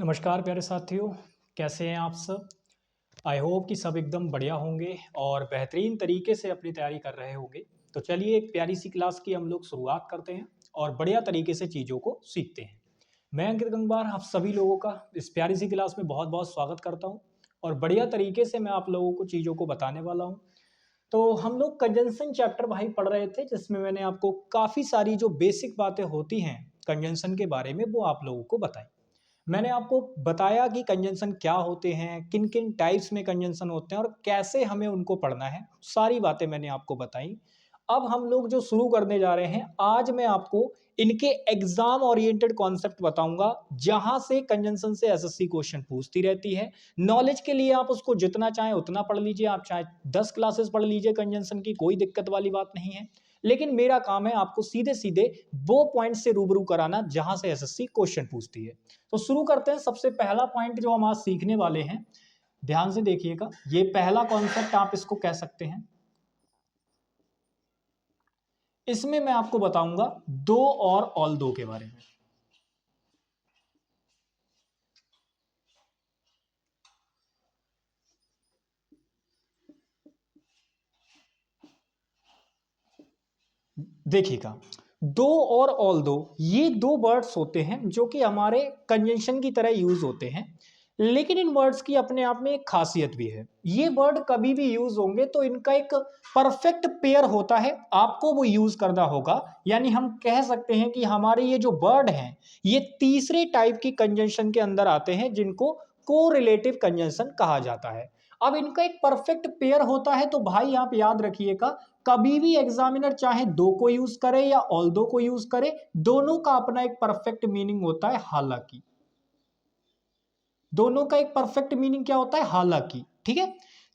नमस्कार प्यारे साथियों, कैसे हैं आप सब। आई होप कि सब एकदम बढ़िया होंगे और बेहतरीन तरीके से अपनी तैयारी कर रहे होंगे। तो चलिए एक प्यारी सी क्लास की हम लोग शुरुआत करते हैं और बढ़िया तरीके से चीज़ों को सीखते हैं। मैं अंकित गंगवार आप सभी लोगों का इस प्यारी सी क्लास में बहुत बहुत स्वागत करता हूँ और बढ़िया तरीके से मैं आप लोगों को चीज़ों को बताने वाला हूँ। तो हम लोग कंजंक्शन चैप्टर भाई पढ़ रहे थे, जिसमें मैंने आपको काफ़ी सारी जो बेसिक बातें होती हैं कंजंक्शन के बारे में वो आप लोगों को बताई। मैंने आपको बताया कि कंजंक्शन क्या होते हैं, किन किन टाइप्स में कंजंक्शन होते हैं और कैसे हमें उनको पढ़ना है। सारी बातें मैंने आपको बताई। अब हम लोग जो शुरू करने जा रहे हैं, आज मैं आपको इनके एग्जाम ओरिएंटेड कॉन्सेप्ट बताऊंगा, जहां से कंजंक्शन से एसएससी क्वेश्चन पूछती रहती है। नॉलेज के लिए आप उसको जितना चाहें उतना पढ़ लीजिए, आप चाहे 10 क्लासेस पढ़ लीजिए कंजंक्शन की, कोई दिक्कत वाली बात नहीं है। लेकिन मेरा काम है आपको सीधे सीधे वो पॉइंट से रूबरू कराना जहां से एसएससी क्वेश्चन पूछती है। तो शुरू करते हैं। सबसे पहला पॉइंट जो हम आज सीखने वाले हैं, ध्यान से देखिएगा, ये पहला कॉन्सेप्ट आप इसको कह सकते हैं। इसमें मैं आपको बताऊंगा दो और ऑल दो के बारे में। देखिएगा, दो और ऑल दो, ये दो वर्ड्स होते हैं जो कि हमारे कंजंक्शन की तरह यूज होते हैं। लेकिन इन वर्ड्स की अपने आप में एक खासियत भी है। ये वर्ड कभी भी यूज होंगे तो इनका एक परफेक्ट पेयर होता है, आपको वो यूज करना होगा। यानी हम कह सकते हैं कि हमारे ये जो वर्ड हैं, ये तीसरे टाइप की कंजंक्शन के अंदर आते हैं, जिनको कोरिलेटिव कंजंक्शन कहा जाता है। अब इनका एक परफेक्ट पेयर होता है, तो भाई आप याद रखिएगा, कभी भी एग्जामिनर चाहे दो को यूज करे या ऑल दो को यूज करे, दोनों का अपना एक परफेक्ट मीनिंग होता है। हालांकि दोनों का एक परफेक्ट मीनिंग क्या होता है? हालांकि। ठीक है,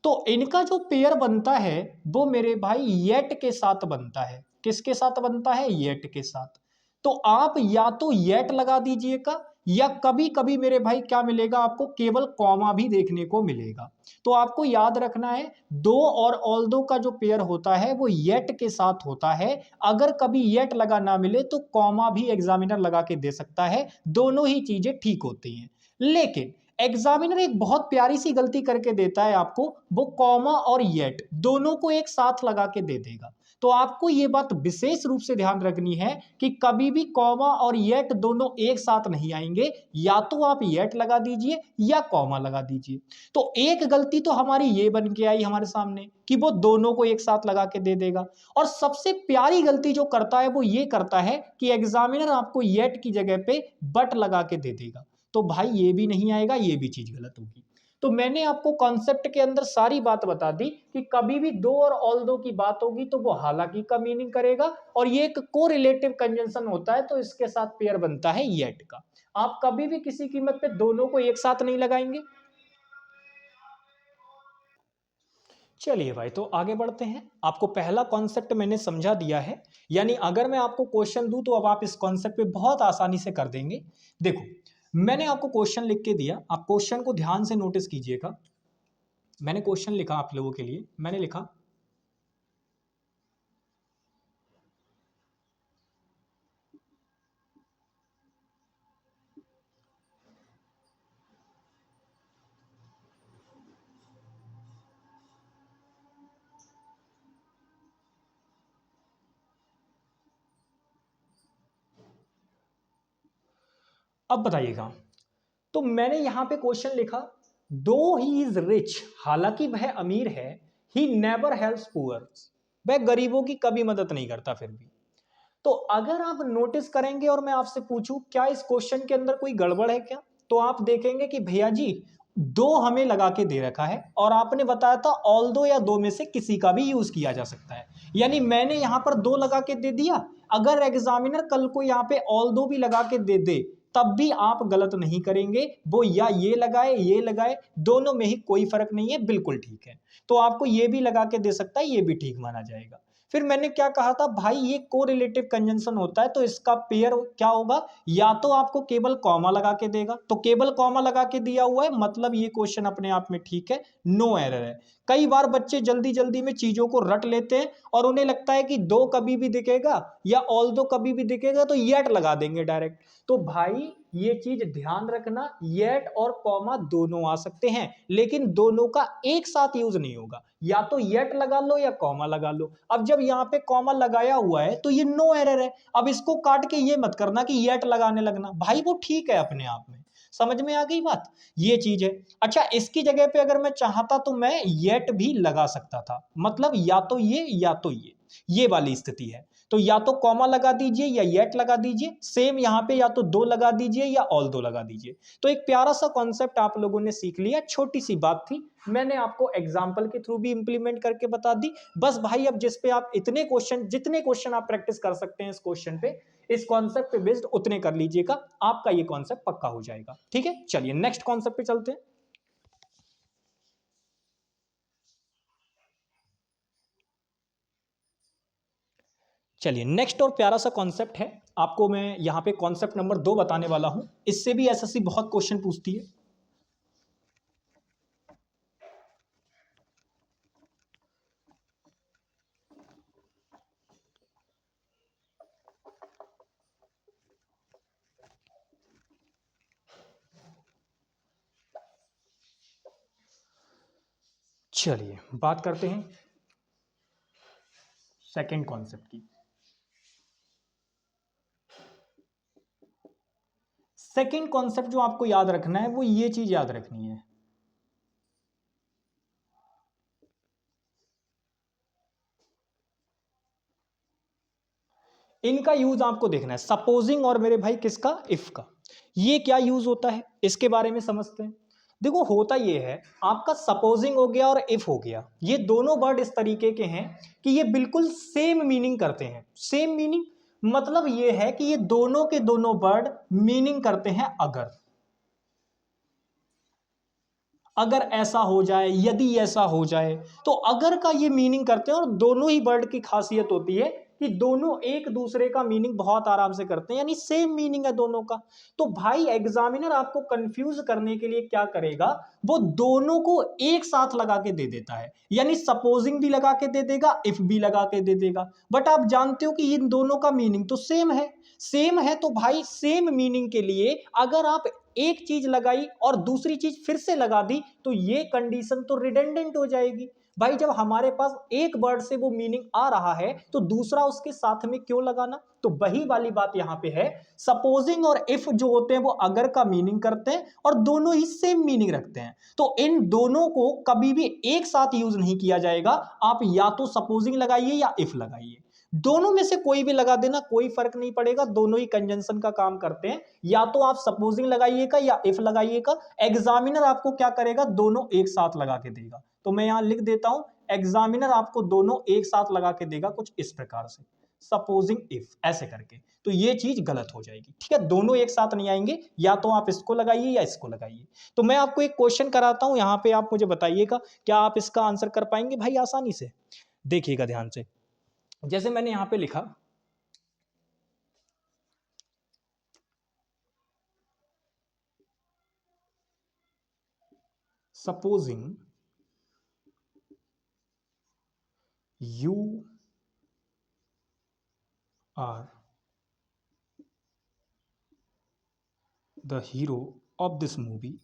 तो इनका जो पेयर बनता है वो मेरे भाई येट के साथ बनता है। किसके साथ बनता है? येट के साथ। तो आप या तो येट लगा दीजिएगा, या कभी कभी मेरे भाई क्या मिलेगा आपको, केवल कॉमा भी देखने को मिलेगा। तो आपको याद रखना है, दो और ऑल दो का जो पेयर होता है वो येट के साथ होता है। अगर कभी येट लगा ना मिले तो कॉमा भी एग्जामिनर लगा के दे सकता है, दोनों ही चीजें ठीक होती हैं। लेकिन एग्जामिनर एक बहुत प्यारी सी गलती करके देता है आपको, वो कॉमा और येट दोनों को एक साथ लगा के दे देगा। तो आपको ये बात विशेष रूप से ध्यान रखनी है कि कभी भी कॉमा और येट दोनों एक साथ नहीं आएंगे, या तो आप येट लगा दीजिए या कॉमा लगा दीजिए। तो एक गलती तो हमारी ये बन के आई हमारे सामने कि वो दोनों को एक साथ लगा के दे देगा। और सबसे प्यारी गलती जो करता है वो ये करता है कि एग्जामिनर आपको येट की जगह पे बट लगा के दे देगा। तो भाई ये भी नहीं आएगा, ये भी चीज गलत होगी। तो मैंने आपको कॉन्सेप्ट के अंदर सारी बात बता दी कि कभी भी दो और ऑल दो की बात होगी तो वो हालांकि का मीनिंग करेगा, और ये एक कोरिलेटिव कंजंक्शन होता है, तो इसके साथ पेयर बनता है येट का। आप कभी भी किसी कीमत पे दोनों को एक साथ नहीं लगाएंगे। चलिए भाई, तो आगे बढ़ते हैं। आपको पहला कॉन्सेप्ट मैंने समझा दिया है, यानी अगर मैं आपको क्वेश्चन दूं तो अब आप इस कॉन्सेप्ट पे बहुत आसानी से कर देंगे। देखो, मैंने आपको क्वेश्चन लिख के दिया, आप क्वेश्चन को ध्यान से नोटिस कीजिएगा। मैंने क्वेश्चन लिखा आप लोगों के लिए, मैंने लिखा, अब बताइएगा। तो मैंने यहां पे क्वेश्चन लिखा, दो ही इज रिच, हालांकि वह अमीर है, ही नेवर हेल्प्स पुअर, वह गरीबों की कभी मदद नहीं करता फिर भी। तो अगर आप नोटिस करेंगे और मैं आपसे पूछूं क्या इस क्वेश्चन के अंदर कोई गड़बड़ है क्या, तो आप देखेंगे कि भैया जी दो हमें लगा के दे रखा है और आपने बताया था ऑल दो या दो में से किसी का भी यूज किया जा सकता है। यानी मैंने यहां पर दो लगा के दे दिया, अगर एग्जामिनर कल को यहां पे ऑल दो भी लगा के दे दे तब भी आप गलत नहीं करेंगे। वो या ये लगाए, दोनों में ही कोई फर्क नहीं है, बिल्कुल ठीक है। तो आपको ये भी लगा के दे सकता है, ये भी ठीक माना जाएगा। फिर मैंने क्या कहा था भाई, ये कोरिलेटिव कंजंक्शन होता है, तो इसका पेयर क्या होगा, या तो आपको केवल कॉमा लगा के देगा, तो केवल कॉमा लगा के दिया हुआ है, मतलब ये क्वेश्चन अपने आप में ठीक है, नो एरर है। कई बार बच्चे जल्दी जल्दी में चीजों को रट लेते हैं और उन्हें लगता है कि दो कभी भी दिखेगा या ऑल दो कभी भी दिखेगा तो येट लगा देंगे डायरेक्ट। तो भाई ये चीज ध्यान रखना, येट और कॉमा दोनों आ सकते हैं, लेकिन दोनों का एक साथ यूज नहीं होगा, या तो येट लगा लो या कॉमा लगा लो। अब जब यहाँ पे कॉमा लगाया हुआ है तो ये नो एरर है। अब इसको काट के ये मत करना कि येट लगाने लगना, भाई वो ठीक है अपने आप में। समझ में आ गई बात, ये चीज है। अच्छा, इसकी जगह पे अगर मैं चाहता तो मैं येट भी लगा सकता था, मतलब या तो ये या तो ये वाली स्थिति है। तो या तो कॉमा लगा दीजिए या येट लगा दीजिए, सेम यहाँ पे या तो दो लगा दीजिए या ऑल दो लगा दीजिए। तो एक प्यारा सा कॉन्सेप्ट आप लोगों ने सीख लिया, छोटी सी बात थी, मैंने आपको एग्जाम्पल के थ्रू भी इंप्लीमेंट करके बता दी। बस भाई अब जिस पे आप इतने क्वेश्चन, जितने क्वेश्चन आप प्रैक्टिस कर सकते हैं इस क्वेश्चन पे, इस कॉन्सेप्ट पे बेस्ड उतने कर लीजिएगा, आपका ये कॉन्सेप्ट पक्का हो जाएगा। ठीक है, चलिए नेक्स्ट कॉन्सेप्ट पे चलते हैं। चलिए नेक्स्ट और प्यारा सा कॉन्सेप्ट है, आपको मैं यहां पे कॉन्सेप्ट नंबर 2 बताने वाला हूं। इससे भी एसएससी बहुत क्वेश्चन पूछती है। चलिए बात करते हैं सेकंड कॉन्सेप्ट की। सेकंड कॉन्सेप्ट जो आपको याद रखना है वो ये चीज याद रखनी है, इनका यूज आपको देखना है, सपोजिंग और मेरे भाई किसका, इफ का। ये क्या यूज होता है इसके बारे में समझते हैं। देखो होता ये है, आपका सपोजिंग हो गया और इफ हो गया, ये दोनों वर्ड इस तरीके के हैं कि ये बिल्कुल सेम मीनिंग करते हैं। सेम मीनिंग मतलब ये है कि ये दोनों के दोनों वर्ड मीनिंग करते हैं अगर। अगर ऐसा हो जाए, यदि ऐसा हो जाए, तो अगर का ये मीनिंग करते हैं। और दोनों ही वर्ड की खासियत होती है कि दोनों एक दूसरे का मीनिंग बहुत आराम से करते हैं, यानी सेम मीनिंग है दोनों का। तो भाई एग्जामिनर आपको कंफ्यूज करने के लिए क्या करेगा, वो दोनों को एक साथ लगा के दे देता है, यानी सपोजिंग भी लगा के दे देगा, इफ भी लगा के दे देगा। बट आप जानते हो कि इन दोनों का मीनिंग तो सेम है। सेम है तो भाई सेम मीनिंग के लिए अगर आप एक चीज लगाई और दूसरी चीज फिर से लगा दी तो ये कंडीशन तो रिडंडेंट हो जाएगी। भाई जब हमारे पास एक वर्ड से वो मीनिंग आ रहा है तो दूसरा उसके साथ में क्यों लगाना। तो वही वाली बात यहां पे है, सपोजिंग और इफ जो होते हैं वो अगर का मीनिंग करते हैं और दोनों ही सेम मीनिंग रखते हैं। तो इन दोनों को कभी भी एक साथ यूज नहीं किया जाएगा। आप या तो सपोजिंग लगाइए या इफ लगाइए, दोनों में से कोई भी लगा देना, कोई फर्क नहीं पड़ेगा, दोनों ही कंजंक्शन का काम करते हैं। या तो आप सपोजिंग लगाइएगा या इफ लगाइएगा, एग्जामिनर आपको क्या करेगा, दोनों एक साथ लगा के देगा। तो मैं यहां लिख देता हूं, एग्जामिनर आपको दोनों एक साथ लगा के देगा कुछ इस प्रकार से, सपोजिंग इफ ऐसे करके। तो ये चीज गलत हो जाएगी, ठीक है, दोनों एक साथ नहीं आएंगे, या तो आप इसको लगाइए या इसको लगाइए। तो मैं आपको एक क्वेश्चन कराता हूं, यहां पे आप मुझे बताइएगा क्या आप इसका आंसर कर पाएंगे भाई आसानी से। देखिएगा ध्यान से, जैसे मैंने यहां पे लिखा, supposing you are the hero of this movie,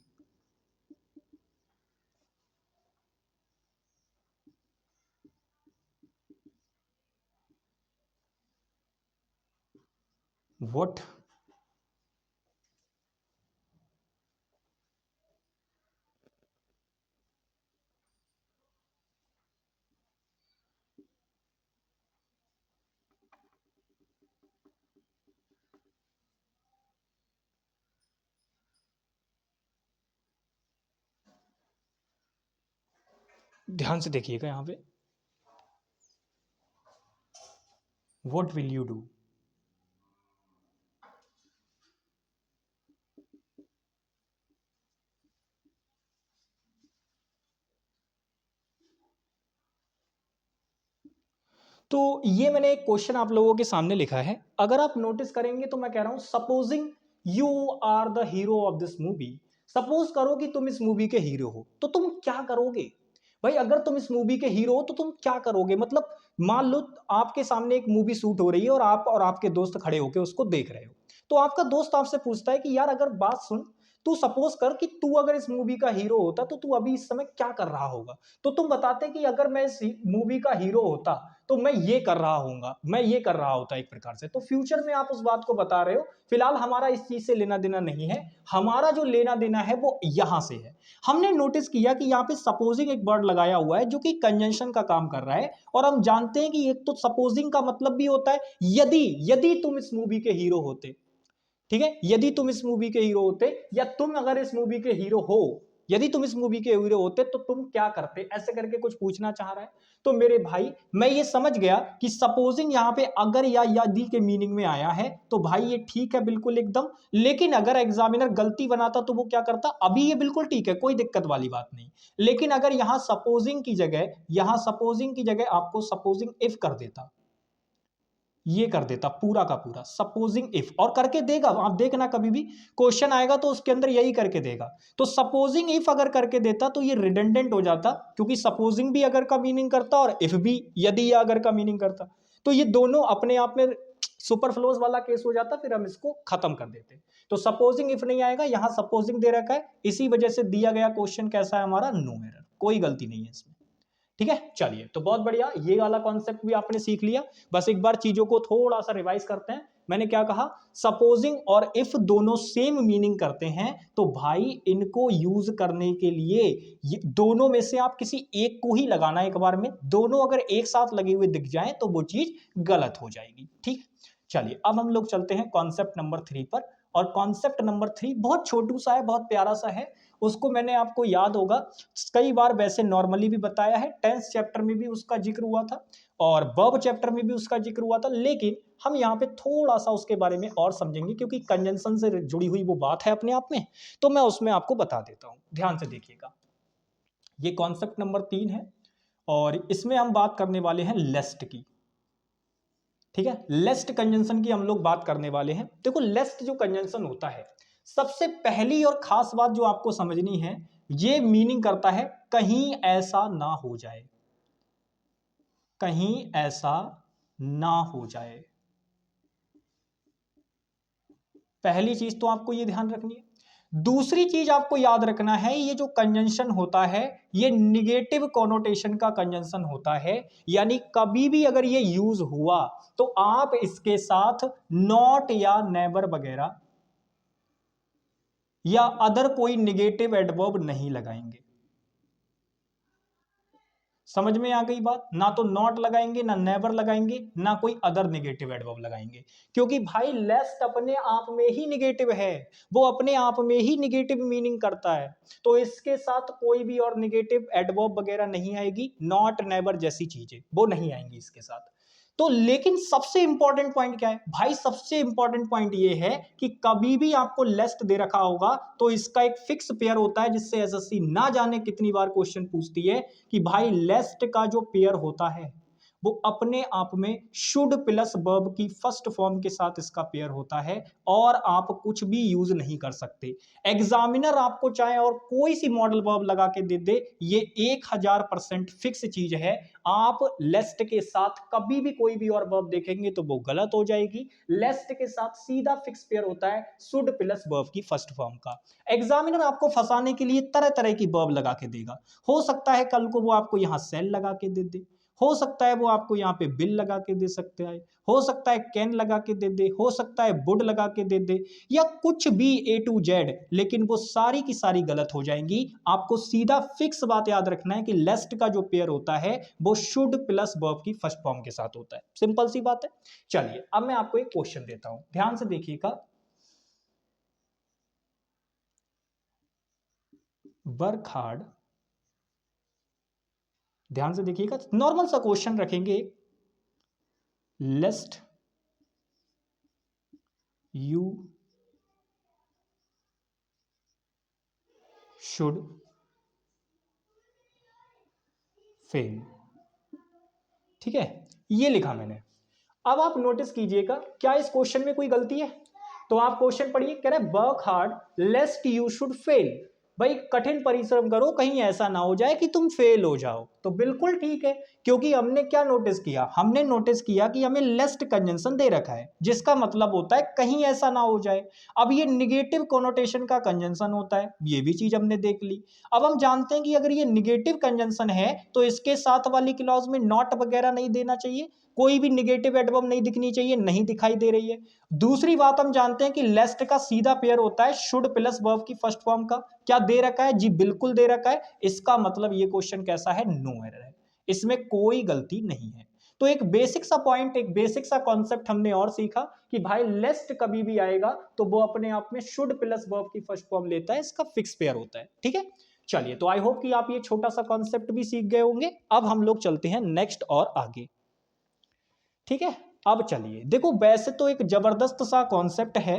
what ध्यान से देखिएगा यहां पे, व्हाट विल यू डू। तो ये मैंने एक क्वेश्चन आप लोगों के सामने लिखा है, अगर आप नोटिस करेंगे तो मैं कह रहा हूं supposing you are the hero of this movie. Suppose करो कि तुम इस मूवी के हीरो हो, तो तुम क्या करोगे भाई। अगर तुम इस मूवी के हीरो हो तो तुम क्या करोगे, मतलब मान लो आपके सामने एक मूवी शूट हो रही है और आप और आपके दोस्त खड़े होकर उसको देख रहे हो। तो आपका दोस्त आपसे पूछता है कि यार अगर बात सुन, तू सपोज कर कि तू अगर इस मूवी का हीरो होता तो तू अभी इस समय क्या कर रहा होगा। तो तुम बताते कि अगर मैं इस मूवी का हीरो होता तो मैं ये कर रहा हूंगा, मैं ये कर रहा होता एक प्रकार से। तो फ्यूचर में आप उस बात को बता रहे हो। फिलहाल हमारा इस चीज से लेना देना नहीं है, हमारा जो लेना देना है वो यहां से है। हमने नोटिस किया कि यहाँ पे सपोजिंग एक वर्ड लगाया हुआ है जो कि कंजंक्शन का काम कर रहा है, और हम जानते हैं कि एक तो सपोजिंग का मतलब भी होता है यदि, यदि तुम इस मूवी के हीरो होते, ठीक है, यदि तुम इस मूवी के हीरो होते, या तुम अगर इस मूवी के हीरो हो, यदि तुम इस मूवी के हीरो होते तो तुम क्या करते, ऐसे करके कुछ पूछना चाह रहा है। तो मेरे भाई मैं ये समझ गया कि सपोजिंग यहां पे अगर या यदि के मीनिंग में आया है, तो भाई ये ठीक है बिल्कुल एकदम। लेकिन अगर एग्जामिनर गलती बनाता तो वो क्या करता, अभी ये बिल्कुल ठीक है, कोई दिक्कत वाली बात नहीं। लेकिन अगर यहां सपोजिंग की जगह, यहां सपोजिंग की जगह आपको सपोजिंग इफ कर देता, ये कर देता पूरा का पूरा सपोजिंग इफ, और करके देगा, आप देखना कभी भी क्वेश्चन आएगा तो उसके अंदर यही करके देगा। तो सपोजिंग इफ अगर करके देता तो ये रिडंडेंट हो जाता, क्योंकि सपोजिंग भी अगर का मीनिंग करता और इफ भी यदि या अगर का मीनिंग करता, तो ये दोनों अपने आप में सुपरफ्लोज वाला केस हो जाता, फिर हम इसको खत्म कर देते। तो सपोजिंग इफ नहीं आएगा, यहां सपोजिंग दे रखा है, इसी वजह से दिया गया क्वेश्चन कैसा है हमारा, नो एरर, कोई गलती नहीं है इसमें। ठीक है, चलिए तो बहुत बढ़िया, ये वाला कॉन्सेप्ट भी आपने सीख लिया। बस एक बार चीजों को थोड़ा सा रिवाइज करते हैं। मैंने क्या कहा, सपोजिंग और इफ दोनों सेम मीनिंग करते हैं, तो भाई इनको यूज करने के लिए दोनों में से आप किसी एक को ही लगाना एक बार में। दोनों अगर एक साथ लगे हुए दिख जाए तो वो चीज गलत हो जाएगी। ठीक, चलिए अब हम लोग चलते हैं कॉन्सेप्ट नंबर 3 पर। और कॉन्सेप्ट नंबर 3 बहुत छोटू सा है, बहुत प्यारा सा है। उसको मैंने आपको याद होगा कई बार वैसे नॉर्मली भी बताया है, टेंस चैप्टर में भी उसका जिक्र हुआ था और वर्ब चैप्टर में भी उसका जिक्र हुआ था। लेकिन हम यहाँ पे थोड़ा सा उसके बारे में और समझेंगे, क्योंकि कंजंक्शन से जुड़ी हुई वो बात है अपने आप में, तो मैं उसमें आपको बता देता हूँ। ध्यान से देखिएगा, ये कॉन्सेप्ट नंबर 3 है और इसमें हम बात करने वाले हैं लेस्ट की। ठीक है, लेस्ट कंजंक्शन की हम लोग बात करने वाले हैं। देखो लेस्ट जो कंजंक्शन होता है, सबसे पहली और खास बात जो आपको समझनी है, ये मीनिंग करता है कहीं ऐसा ना हो जाए, कहीं ऐसा ना हो जाए। पहली चीज तो आपको ये ध्यान रखनी है। दूसरी चीज आपको याद रखना है, ये जो कंजंक्शन होता है ये निगेटिव कॉनोटेशन का कंजंक्शन होता है, यानी कभी भी अगर ये यूज हुआ तो आप इसके साथ नॉट या नेवर वगैरह या अदर कोई निगेटिव एडवर्ब नहीं लगाएंगे। समझ में आ गई बात, ना तो नॉट लगाएंगे, ना नेवर लगाएंगे, ना कोई अदर नेगेटिव एडवर्ब लगाएंगे, क्योंकि भाई लेस्ट अपने आप में ही नेगेटिव है, वो अपने आप में ही नेगेटिव मीनिंग करता है। तो इसके साथ कोई भी और नेगेटिव एडवर्ब वगैरह नहीं आएगी, नॉट नेवर जैसी चीजें वो नहीं आएंगी इसके साथ। तो लेकिन सबसे इंपॉर्टेंट पॉइंट क्या है भाई, सबसे इंपॉर्टेंट पॉइंट ये है कि कभी भी आपको लेस्ट दे रखा होगा तो इसका एक फिक्स पेयर होता है, जिससे एसएससी ना जाने कितनी बार क्वेश्चन पूछती है कि भाई लेस्ट का जो पेयर होता है वो अपने आप में शुड प्लस वर्ब की फर्स्ट फॉर्म के साथ इसका पेयर होता है, और आप कुछ भी यूज नहीं कर सकते। एग्जामिनर आपको चाहे और कोई सी मॉडल वर्ब लगा के दे दे, ये 1000% फिक्स चीज है। आप लेस्ट के साथ कभी भी कोई भी और वर्ब देखेंगे तो वो गलत हो जाएगी। लेस्ट के साथ सीधा फिक्स पेयर होता है शुड प्लस वर्ब की फर्स्ट फॉर्म का। एग्जामिनर आपको फंसाने के लिए तरह तरह की वर्ब लगा के देगा। हो सकता है कल को वो आपको यहां सेल लगा के दे दे, हो सकता है वो आपको यहाँ पे बिल लगा के दे सकते हैं, हो सकता है कैन लगा के दे दे, हो सकता है वुड लगा के दे दे, या कुछ भी A to Z, लेकिन वो सारी की सारी गलत हो जाएंगी। आपको सीधा फिक्स बात याद रखना है कि लेस्ट का जो पेयर होता है वो शुड प्लस वर्ब की फर्स्ट फॉर्म के साथ होता है। सिंपल सी बात है। चलिए अब मैं आपको एक क्वेश्चन देता हूं, ध्यान से देखिएगा। वर्क हार्ड, ध्यान से देखिएगा, नॉर्मल सा क्वेश्चन रखेंगे, लेस्ट यू शुड फेल। ठीक है, ये लिखा मैंने। अब आप नोटिस कीजिएगा, क्या इस क्वेश्चन में कोई गलती है? तो आप क्वेश्चन पढ़िए, कह रहे work hard लेस्ट you should fail. भाई कठिन परिश्रम करो, कहीं ऐसा ना हो जाए कि तुम फेल हो जाओ। तो बिल्कुल ठीक है, क्योंकि हमने क्या नोटिस किया, हमने नोटिस किया कि हमें लेस्ट कंजंक्शन दे रखा है, जिसका मतलब होता है कहीं ऐसा ना हो जाए। अब ये निगेटिव कोनोटेशन का कंजंक्शन होता है, ये भी चीज हमने देख ली। अब हम जानते हैं कि अगर ये निगेटिव कंजंक्शन है तो इसके साथ वाली क्लॉज में नॉट वगैरह नहीं देना चाहिए, कोई भी निगेटिव एडवर्ब नहीं दिखनी चाहिए, नहीं दिखाई दे रही है। दूसरी बात हम जानते हैं कि लेस्ट का सीधा पेयर होता है शुड प्लस वर्ब की फर्स्ट फॉर्म का। क्या दे रखा है जी, बिल्कुल दे रखा है। इसका मतलब ये क्वेश्चन कैसा है, नो एरर है, इसमें कोई गलती नहीं है। तो एक बेसिक सा पॉइंट, एक बेसिक सा कॉन्सेप्ट हमने और सीखा कि भाई लेस्ट कभी भी आएगा तो वो अपने आप में शुड प्लस वर्ब की फर्स्ट फॉर्म लेता है, इसका फिक्स पेयर होता है। ठीक है, चलिए, तो आई होप कि आप ये छोटा सा कॉन्सेप्ट भी सीख गए होंगे। अब हम लोग चलते हैं नेक्स्ट और आगे। ठीक है, अब चलिए देखो, वैसे तो एक जबरदस्त सा कॉन्सेप्ट है,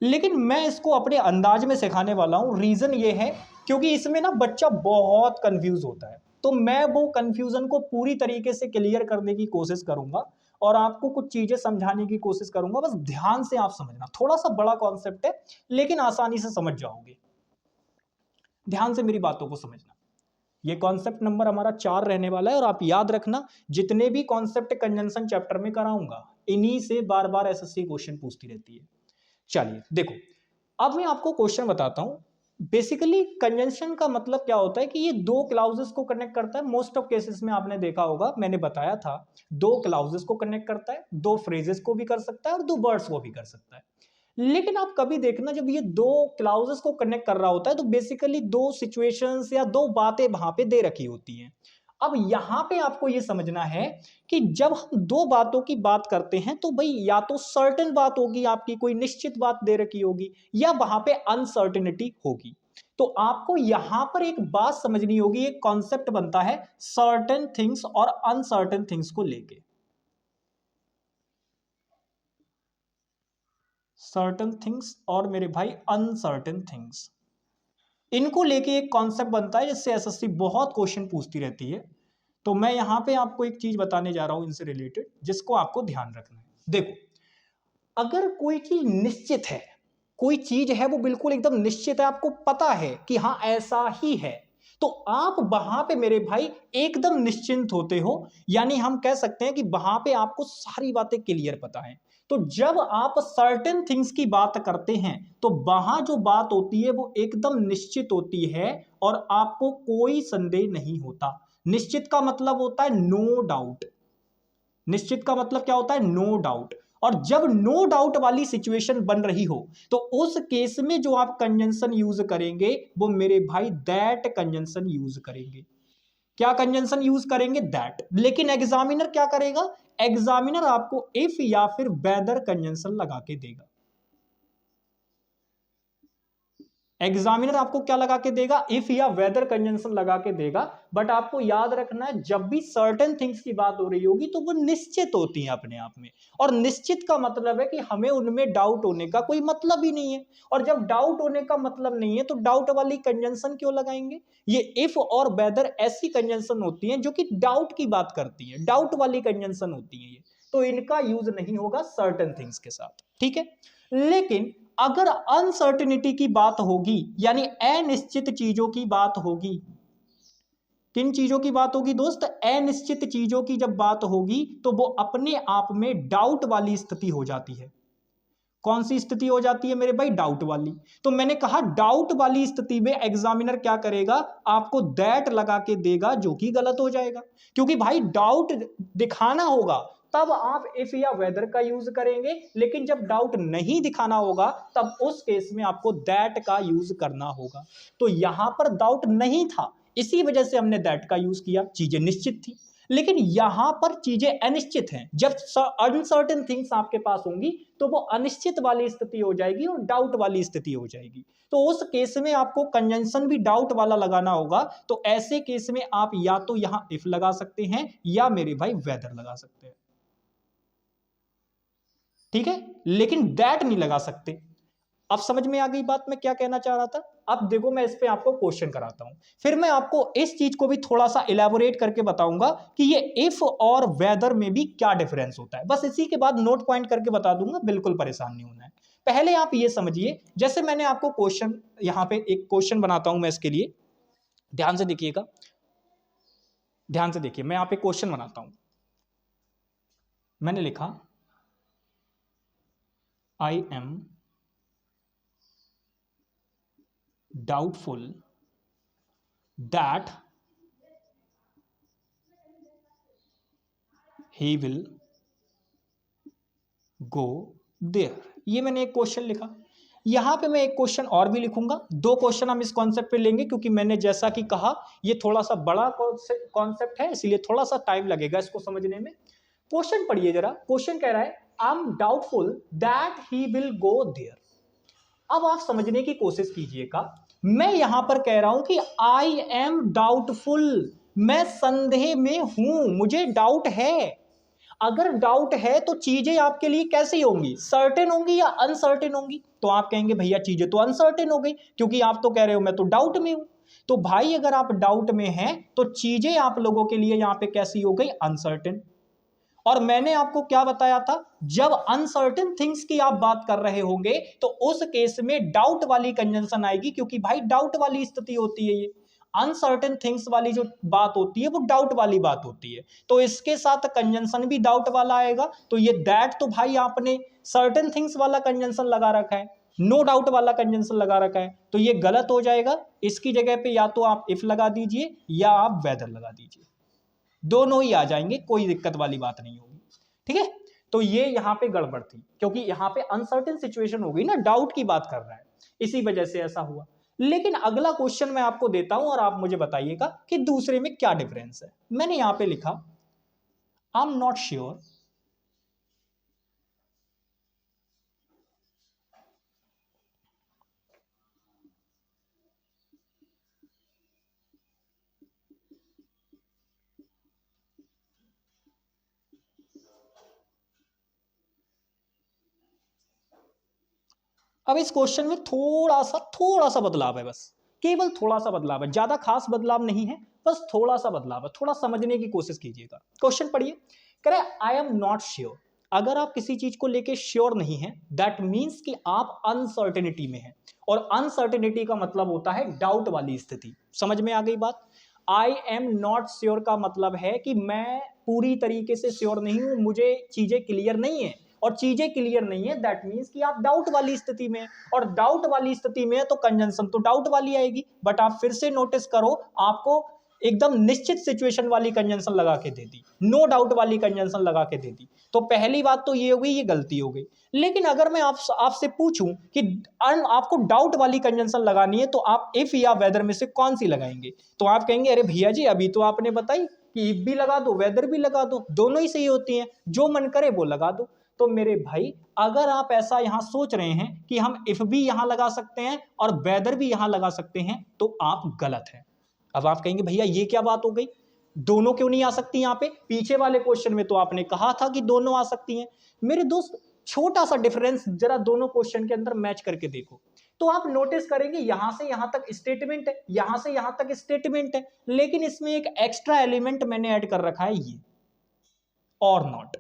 लेकिन मैं इसको अपने अंदाज में सिखाने वाला हूं। रीजन ये है क्योंकि इसमें ना बच्चा बहुत कंफ्यूज होता है, तो मैं वो कंफ्यूजन को पूरी तरीके से क्लियर करने की कोशिश करूंगा और आपको कुछ चीजें समझाने की कोशिश करूंगा। बस ध्यान से आप समझना, थोड़ा सा बड़ा कॉन्सेप्ट है लेकिन आसानी से समझ जाओगे। ध्यान से मेरी बातों को समझना। ये कॉन्सेप्ट नंबर हमारा 4 रहने वाला है और आप याद रखना, जितने भी कॉन्सेप्ट कंजंक्शन चैप्टर में कराऊंगा इन्हीं से बार बार एसएससी क्वेश्चन पूछती रहती है। चलिए देखो, अब मैं आपको क्वेश्चन बताता हूं। बेसिकली कंजंक्शन का मतलब क्या होता है कि ये दो क्लाउजेस को कनेक्ट करता है। मोस्ट ऑफ केसेस में आपने देखा होगा, मैंने बताया था, दो क्लाउजेस को कनेक्ट करता है, दो फ्रेजेस को भी कर सकता है और दो वर्ड्स को भी कर सकता है। लेकिन आप कभी देखना, जब ये दो क्लाउजेस को कनेक्ट कर रहा होता है तो बेसिकली दो सिचुएशंस या दो बातें वहां पे दे रखी होती हैं। अब यहां पे आपको ये समझना है कि जब हम दो बातों की बात करते हैं तो भाई या तो सर्टेन बात होगी, आपकी कोई निश्चित बात दे रखी होगी, या वहां पे अनसर्टेनिटी होगी। तो आपको यहां पर एक बात समझनी होगी, एक कॉन्सेप्ट बनता है सर्टेन थिंग्स और अनसर्टेन थिंग्स को लेके। सर्टेन थिंग्स और मेरे भाई अनसर्टेन थिंग्स, इनको लेके एक कॉन्सेप्ट बनता है जिससे एसएससी बहुत क्वेश्चन पूछती रहती है। तो मैं यहां पे आपको एक चीज बताने जा रहा हूं इनसे रिलेटेड, जिसको आपको ध्यान रखना है। देखो, अगर कोई चीज निश्चित है, कोई चीज है वो बिल्कुल एकदम निश्चित है, आपको पता है कि हाँ ऐसा ही है, तो आप वहां पे मेरे भाई एकदम निश्चिंत होते हो। यानी हम कह सकते हैं कि वहां पे आपको सारी बातें क्लियर पता है। तो जब आप सर्टेन थिंग्स की बात करते हैं तो वहां जो बात होती है वो एकदम निश्चित होती है और आपको कोई संदेह नहीं होता। निश्चित का मतलब होता है नो डाउट। निश्चित का मतलब क्या होता है, नो डाउट। और जब नो डाउट वाली सिचुएशन बन रही हो तो उस केस में जो आप कंजंक्शन यूज करेंगे वो मेरे भाई दैट कंजंक्शन यूज करेंगे। क्या कंजंक्शन यूज करेंगे, दैट। लेकिन एग्जामिनर क्या करेगा, एग्जामिनर आपको इफ या फिर वेदर कंजंक्शन लगा के देगा। एग्जामिनर आपको क्या लगा के देगा, इफ या वेदर कंजंक्शन लगा के देगा। बट आपको याद रखना है, जब भी सर्टेन थिंग्स की बात हो रही होगी तो वो निश्चित होती है अपने आप में। और निश्चित का मतलब है कि हमें उनमें डाउट होने का कोई मतलब ही नहीं है। और जब डाउट होने का मतलब नहीं है तो डाउट वाली कंजंक्शन क्यों लगाएंगे। ये इफ और वेदर ऐसी कंजंक्शन होती है जो कि डाउट की बात करती है, डाउट वाली कंजंक्शन होती है ये। तो इनका यूज नहीं होगा सर्टेन थिंग्स के साथ, ठीक है। लेकिन अगर अनसर्टिनिटी की बात होगी, यानी अनिश्चित चीजों की बात होगी, किन चीजों की बात होगी दोस्त, अनिश्चित चीजों की जब बात होगी तो वो अपने आप में डाउट वाली स्थिति हो जाती है। कौन सी स्थिति हो जाती है मेरे भाई, डाउट वाली। तो मैंने कहा डाउट वाली स्थिति में एग्जामिनर क्या करेगा, आपको दैट लगा के देगा, जो कि गलत हो जाएगा। क्योंकि भाई डाउट दिखाना होगा तब आप इफ या वेदर का यूज करेंगे, लेकिन जब डाउट नहीं दिखाना होगा तब उस केस में आपको दैट का यूज करना होगा। तो यहां पर डाउट नहीं था, इसी वजह से हमने दैट का यूज किया, चीजें निश्चित थी। लेकिन यहां पर चीजें अनिश्चित हैं। जब अनसर्टेन थिंग्स आपके पास होंगी तो वो अनिश्चित वाली स्थिति हो जाएगी और डाउट वाली स्थिति हो जाएगी। तो उस केस में आपको कंजंक्शन भी डाउट वाला लगाना होगा। तो ऐसे केस में आप या तो यहां इफ लगा सकते हैं या मेरे भाई वेदर लगा सकते हैं, ठीक है, लेकिन दैट नहीं लगा सकते। अब समझ में आ गई बात मैं क्या कहना चाह रहा था। अब देखो, मैं इस पे आपको क्वेश्चन कराता हूं, फिर मैं आपको इस चीज को भी थोड़ा सा इलेबोरेट करके बताऊंगा कि ये इफ और वेदर में भी क्या डिफरेंस होता है। बस इसी के बाद नोट पॉइंट करके बता दूंगा, बिल्कुल परेशान नहीं होना है। पहले आप ये समझिए, जैसे मैंने आपको क्वेश्चन, यहां पे एक क्वेश्चन बनाता हूं मैं इसके लिए, ध्यान से देखिएगा। ध्यान से देखिए, मैं यहां पे क्वेश्चन बनाता हूं। मैंने लिखा I am doubtful that he will go there. ये मैंने एक क्वेश्चन लिखा। यहां पे मैं एक क्वेश्चन और भी लिखूंगा। दो क्वेश्चन हम इस कॉन्सेप्ट पे लेंगे, क्योंकि मैंने जैसा कि कहा ये थोड़ा सा बड़ा कॉन्सेप्ट है, इसलिए थोड़ा सा टाइम लगेगा इसको समझने में। क्वेश्चन पढ़िए जरा। क्वेश्चन कह रहा है I am doubtful that he will go there. अब आप समझने की कोशिश कीजिएगा। मैं यहां पर कह रहा हूं कि आई एम डाउटफुल, मैं संदेह में हूं, मुझे डाउट है। अगर डाउट है तो चीजें आपके लिए कैसी होंगी, सर्टेन होंगी या अनसर्टेन होंगी? तो आप कहेंगे भैया चीजें तो अनसर्टेन हो गई, क्योंकि आप तो कह रहे हो मैं तो डाउट में हूं। तो भाई अगर आप डाउट में हैं तो चीजें आप लोगों के लिए यहां पे कैसी हो गई, अनसर्टेन। और मैंने आपको क्या बताया था, जब अनसर्टेन थिंग्स की आप बात कर रहे होंगे तो उस केस में डाउट वाली कंजंक्शन आएगी, क्योंकि भाई डाउट वाली स्थिति होती है ये। अनसर्टेन थिंग्स वाली जो बात होती है वो डाउट वाली बात होती है, तो इसके साथ कंजंक्शन भी डाउट वाला आएगा। तो ये दैट तो भाई आपने सर्टेन थिंग्स वाला कंजंक्शन लगा रखा है, नो डाउट वाला कंजंक्शन लगा रखा है, तो ये गलत हो जाएगा। इसकी जगह पे या तो आप इफ लगा दीजिए या आप वेदर लगा दीजिए, दोनों ही आ जाएंगे, कोई दिक्कत वाली बात नहीं होगी। ठीक है, तो ये यहां पे गड़बड़ थी, क्योंकि यहां पे अनसर्टेन सिचुएशन हो गई ना, डाउट की बात कर रहा है, इसी वजह से ऐसा हुआ। लेकिन अगला क्वेश्चन मैं आपको देता हूं और आप मुझे बताइएगा कि दूसरे में क्या डिफरेंस है। मैंने यहां पे लिखा आई एम नॉट श्योर अब इस क्वेश्चन में थोड़ा सा बदलाव है, बस केवल थोड़ा सा बदलाव है, ज्यादा खास बदलाव नहीं है, बस थोड़ा सा बदलाव है। थोड़ा समझने की कोशिश कीजिएगा। क्वेश्चन पढ़िए, कह रहा है आई एम नॉट श्योर। अगर आप किसी चीज को लेके श्योर नहीं है, दैट मीन्स कि आप अनसर्टेनिटी में हैं, और अनसर्टेनिटी का मतलब होता है डाउट वाली स्थिति। समझ में आ गई बात? आई एम नॉट श्योर का मतलब है कि मैं पूरी तरीके से श्योर नहीं हूं, मुझे चीजें क्लियर नहीं है, और चीजें क्लियर नहीं है दैट मीन्स कि आप डाउट वाली स्थिति में, और डाउट वाली स्थिति में है तो कंजंक्शन तो डाउट वाली आएगी। बट आप फिर से नोटिस करो, आपको एकदम निश्चित सिचुएशन वाली कंजंक्शन लगा के दे दी, नो डाउट वाली कंजंक्शन लगा के दे दी। तो पहली बात तो ये हो गई, ये गलती हो गई। लेकिन अगर मैं आपसे पूछूं कि आपको डाउट वाली कंजंक्शन लगानी है तो आप इफ या वेदर में से कौन सी लगाएंगे? तो आप कहेंगे अरे भैया जी अभी तो आपने बताई कि इफ भी लगा दो वेदर भी लगा दो, दोनों ही सही होती हैं, जो मन करे वो लगा दो। तो मेरे भाई अगर आप ऐसा यहां सोच रहे हैं कि हम इफ भी यहां लगा सकते हैं और वेदर भी यहां लगा सकते हैं, तो आप गलत हैं। अब आप कहेंगे भैया ये क्या बात हो गई, दोनों क्यों नहीं आ सकती? यहां पे पीछे वाले क्वेश्चन में तो आपने कहा था कि दोनों आ सकती हैं। मेरे दोस्त छोटा सा डिफरेंस जरा दोनों क्वेश्चन के अंदर मैच करके देखो, तो आप नोटिस करेंगे यहां से यहां तक स्टेटमेंट है, यहां से यहां तक स्टेटमेंट है, लेकिन इसमें एक एक्स्ट्रा एलिमेंट मैंने ऐड कर रखा है, ये और नॉट।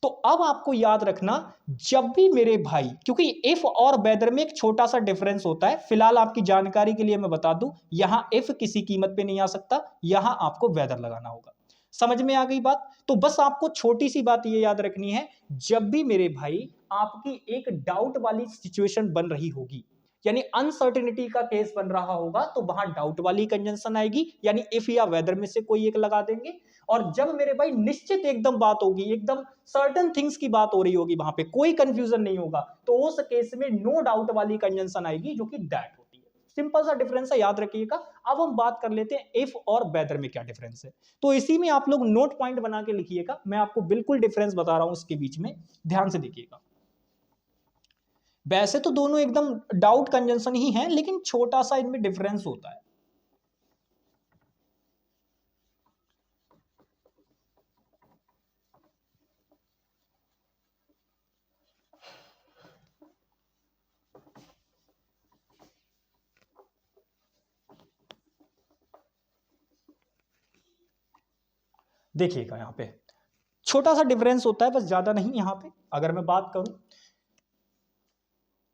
तो अब आपको याद रखना, जब भी मेरे भाई, क्योंकि इफ और वेदर में एक छोटा सा डिफरेंस होता है, फिलहाल आपकी जानकारी के लिए मैं बता दूं, यहां इफ किसी कीमत पे नहीं आ सकता, यहां आपको वेदर लगाना होगा। समझ में आ गई बात? तो बस आपको छोटी सी बात ये याद रखनी है, जब भी मेरे भाई आपकी एक डाउट वाली सिचुएशन बन रही होगी, यानी अनसर्टेनिटी का केस बन रहा होगा, तो वहां डाउट वाली कंजंक्शन आएगी, यानी इफ या वेदर में से कोई एक लगा देंगे। और जब मेरे भाई निश्चित एकदम बात होगी, एकदम सर्टेन थिंग्स की बात हो रही होगी, वहां पे कोई कंफ्यूजन नहीं होगा, तो उस केस में नो डाउट वाली कंजंक्शन आएगी, जो कि दैट होती है। सिंपल सा डिफरेंस है, याद रखिएगा। अब हम बात कर लेते हैं इफ और वेदर में क्या डिफरेंस है। तो इसी में आप लोग नोट पॉइंट बना के लिखिएगा, मैं आपको बिल्कुल डिफरेंस बता रहा हूं इसके बीच में, ध्यान से देखिएगा। वैसे तो दोनों एकदम डाउट कंजंक्शन ही है, लेकिन छोटा सा इनमें डिफरेंस होता है। देखिएगा यहां पे छोटा सा डिफरेंस होता है, बस ज्यादा नहीं। यहां पे अगर मैं बात करूं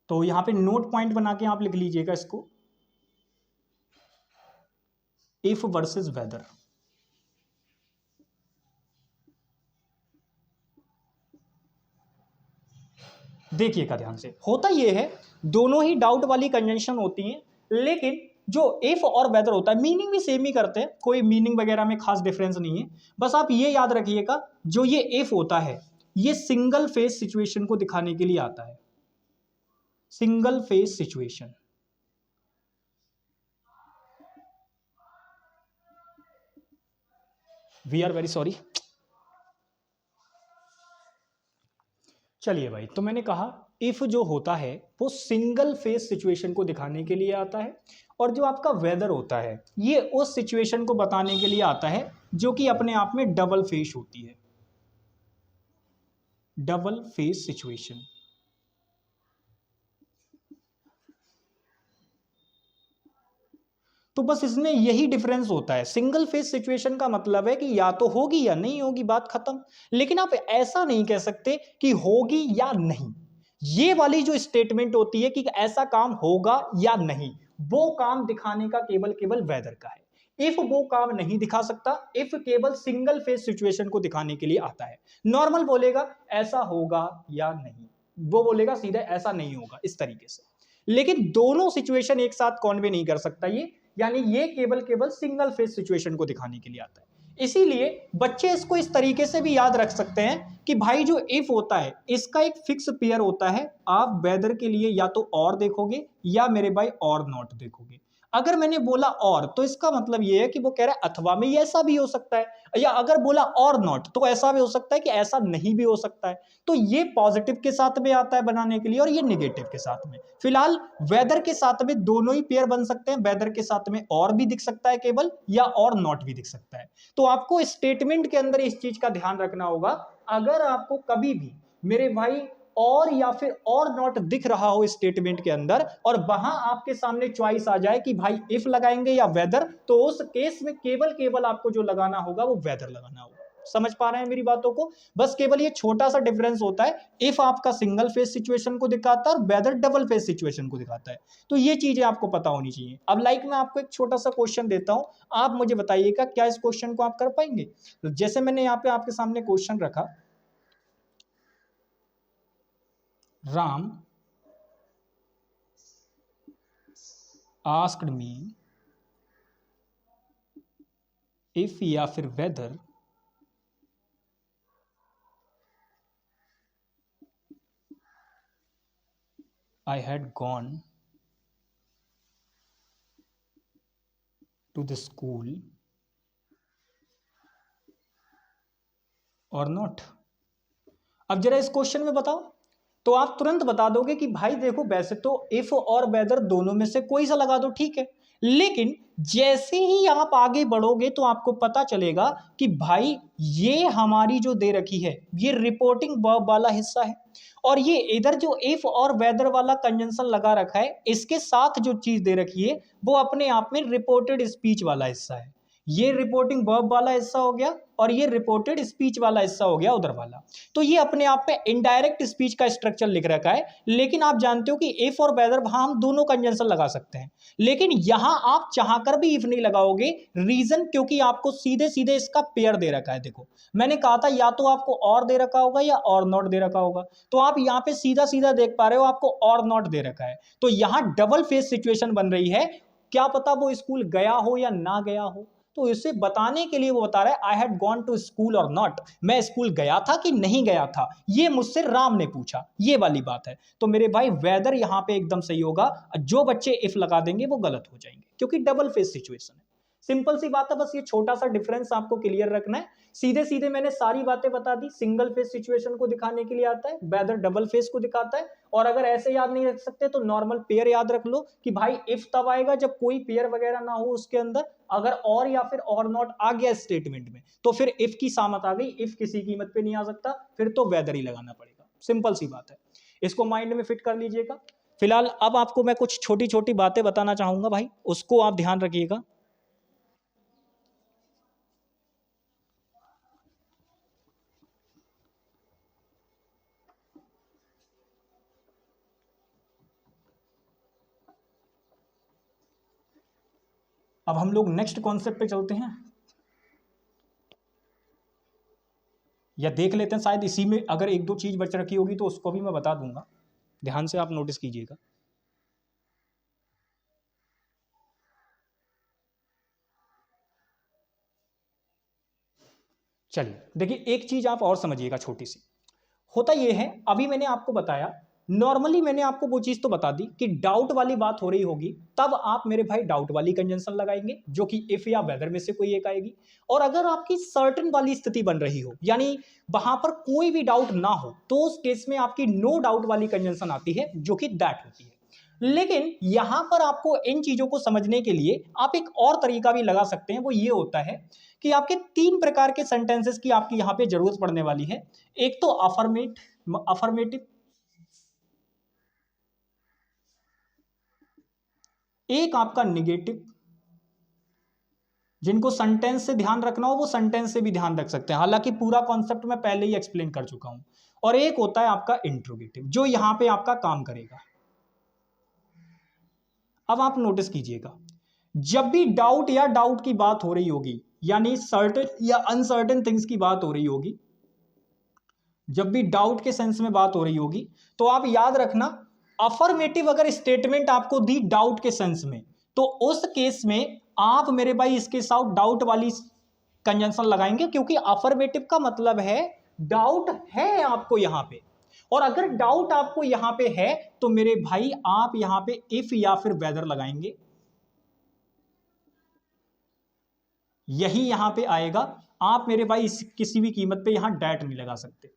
तो यहां पे नोट पॉइंट बना के आप लिख लीजिएगा इसको, इफ वर्सेस वेदर। देखिएगा ध्यान से, होता ये है दोनों ही डाउट वाली कंजंक्शन होती हैं, लेकिन जो इफ और वेदर होता है मीनिंग भी सेम ही करते हैं, कोई मीनिंग वगैरह में खास डिफरेंस नहीं है। बस आप ये याद रखिएगा, जो ये इफ होता है ये सिंगल फेज सिचुएशन को दिखाने के लिए आता है, single phase situation. We are very sorry. चलिए भाई, तो मैंने कहा इफ जो होता है वो सिंगल फेज सिचुएशन को दिखाने के लिए आता है, और जो आपका वेदर होता है ये उस सिचुएशन को बताने के लिए आता है जो कि अपने आप में डबल फेज होती है, डबल फेज सिचुएशन। तो बस इसमें यही डिफरेंस होता है, सिंगल फेज सिचुएशन का मतलब है कि या तो होगी या नहीं होगी, बात खत्म। लेकिन आप ऐसा नहीं कह सकते कि होगी या नहीं। ये वाली जो स्टेटमेंट होती है कि ऐसा काम होगा या नहीं, वो काम दिखाने का केवल केवल वेदर का है। इफ वो काम नहीं दिखा सकता, इफ केवल सिंगल फेज सिचुएशन को दिखाने के लिए आता है। नॉर्मल बोलेगा ऐसा होगा या नहीं, वो बोलेगा सीधे ऐसा नहीं होगा, इस तरीके से। लेकिन दोनों सिचुएशन एक साथ कॉन्वे नहीं कर सकता ये, यानी ये केवल केवल सिंगल फेज सिचुएशन को दिखाने के लिए आता है। इसीलिए बच्चे इसको इस तरीके से भी याद रख सकते हैं कि भाई जो इफ होता है इसका एक फिक्स पेयर होता है, आप वेदर के लिए या तो और देखोगे या मेरे भाई और नॉट देखोगे। अगर मैंने बोला और, तो इसका मतलब ये है कि वो कह रहा है अथवा में ये ऐसा भी हो सकता है, या अगर बोला और नॉट तो ऐसा भी हो सकता है कि ऐसा नहीं भी हो सकता है। तो ये पॉजिटिव के साथ में आता है बनाने के लिए, और ये निगेटिव के साथ में। फिलहाल वेदर के साथ में दोनों ही पेयर बन सकते हैं, वेदर के साथ में और भी दिख सकता है केवल, या और नॉट भी दिख सकता है। तो आपको स्टेटमेंट के अंदर इस चीज का ध्यान रखना होगा। अगर आपको कभी भी मेरे भाई और या फिर और नॉट दिख रहा हो स्टेटमेंट के अंदर, और वहां आपके सामने चॉइस आ जाए कि भाई इफ लगाएंगे या वेदर, तो उस केस में केवल केवल आपको जो लगाना होगा वो वेदर लगाना होगा। समझ पा रहे हैं मेरी बातों को? बस केवल ये छोटा सा डिफरेंस होता है, इफ आपका सिंगल फेज सिचुएशन को दिखाता है और वेदर डबल फेज सिचुएशन को दिखाता है। तो ये चीजें आपको पता होनी चाहिए। अब लाइक मैं आपको एक छोटा सा क्वेश्चन देता हूं, आप मुझे बताइएगा क्या इस क्वेश्चन को आप कर पाएंगे। तो जैसे मैंने यहाँ पे आपके सामने क्वेश्चन रखा, राम asked me if या फिर whether I had gone to the school or not। अब जरा इस क्वेश्चन में बताओ, तो आप तुरंत बता दोगे कि भाई देखो वैसे तो इफ और वेदर दोनों में से कोई सा लगा दो ठीक है, लेकिन जैसे ही आप आगे बढ़ोगे तो आपको पता चलेगा कि भाई ये हमारी जो दे रखी है ये रिपोर्टिंग वर्ब वाला हिस्सा है, और ये इधर जो इफ और वेदर वाला कंजंक्शन लगा रखा है इसके साथ जो चीज दे रखी है वो अपने आप में रिपोर्टेड स्पीच वाला हिस्सा है। ये रिपोर्टिंग वर्ब वाला हिस्सा हो गया और ये रिपोर्टेड स्पीच वाला हिस्सा हो गया उधर वाला। तो ये अपने आप में इनडायरेक्ट स्पीच का स्ट्रक्चर लिख रखा है, लेकिन आप जानते हो कि इफ और वेदर वहां हम दोनों कंजंक्शन लगा सकते हैं, लेकिन यहां आप चाहकर भी इफ नहीं लगाओगे। रीजन क्योंकि आपको सीधे सीधे इसका पेयर दे रखा है। देखो मैंने कहा था या तो आपको और दे रखा होगा या और नॉट दे रखा होगा, तो आप यहाँ पे सीधा सीधा देख पा रहे हो आपको और नॉट दे रखा है। तो यहां डबल फेस सिचुएशन बन रही है, क्या पता वो स्कूल गया हो या ना गया हो। तो इसे बताने के लिए वो बता रहा है I had gone to school or not, मैं स्कूल गया था कि नहीं गया था, ये मुझसे राम ने पूछा, ये वाली बात है। तो मेरे भाई वेदर यहां पे एकदम सही होगा, जो बच्चे इफ लगा देंगे वो गलत हो जाएंगे क्योंकि डबल फेस सिचुएशन है। सिंपल सी बात है, बस ये छोटा सा डिफरेंस आपको क्लियर रखना है। सीधे सीधे मैंने सारी बातें बता दी, सिंगल फेस सिचुएशन को दिखाने के लिए आता है, वेदर डबल फेस को दिखाता है। और अगर ऐसे याद नहीं रख सकते तो नॉर्मल पेयर याद रख लो कि भाई इफ तब आएगा जब कोई पेयर वगैरह ना हो उसके अंदर, अगर और या फिर और नॉट आ गया स्टेटमेंट में तो फिर इफ की सामत आ गई, इफ किसी कीमत पे नहीं आ सकता, फिर तो वेदर ही लगाना पड़ेगा। सिंपल सी बात है, इसको माइंड में फिट कर लीजिएगा। फिलहाल अब आपको मैं कुछ छोटी छोटी बातें बताना चाहूंगा भाई, उसको आप ध्यान रखिएगा। अब हम लोग नेक्स्ट कॉन्सेप्ट पे चलते हैं, या देख लेते हैं, शायद इसी में अगर एक दो चीज बच रखी होगी तो उसको भी मैं बता दूंगा। ध्यान से आप नोटिस कीजिएगा। चलिए देखिए, एक चीज आप और समझिएगा छोटी सी। होता यह है, अभी मैंने आपको बताया, नॉर्मली मैंने आपको वो चीज तो बता दी कि डाउट वाली बात हो रही होगी तब आप मेरे भाई डाउट वाली कंजंक्शन लगाएंगे जो कि इफ या वेदर में से कोई एक आएगी। और अगर आपकी सर्टेन वाली स्थिति बन रही हो, यानी वहां पर कोई भी डाउट ना हो, तो उस केस में आपकी नो डाउट वाली कंजंक्शन आती है जो कि दैट होती है। लेकिन यहां पर आपको इन चीजों को समझने के लिए आप एक और तरीका भी लगा सकते हैं, वो ये होता है कि आपके तीन प्रकार के सेंटेंसेस की आपकी यहां पे जरूरत पड़ने वाली है। एक तो अफर्मेटिव, एक आपका निगेटिव, जिनको सेंटेंस से ध्यान रखना हो वो सेंटेंस से भी ध्यान रख सकते हैं, हालांकि पूरा कॉन्सेप्ट मैं पहले ही एक्सप्लेन कर चुका हूं। और एक होता है आपका इंट्रोगेटिव, जो यहां पे आपका काम करेगा। अब आप नोटिस कीजिएगा, जब भी डाउट या डाउट की बात हो रही होगी, यानी सर्टेन या अनसर्टेन थिंग्स की बात हो रही होगी, जब भी डाउट के सेंस में बात हो रही होगी, तो आप याद रखना, अफर्मेटिव अगर स्टेटमेंट आपको दी डाउट के सेंस में, तो उस केस में आप मेरे भाई इसके साथ डाउट वाली कंजंक्शन लगाएंगे, क्योंकि अफर्मेटिव का मतलब है डाउट है आपको यहां पे। और अगर डाउट आपको यहां पे है तो मेरे भाई आप यहां पे इफ या फिर वेदर लगाएंगे, यही यहां पे आएगा। आप मेरे भाई किसी भी कीमत पे यहां डैट नहीं लगा सकते।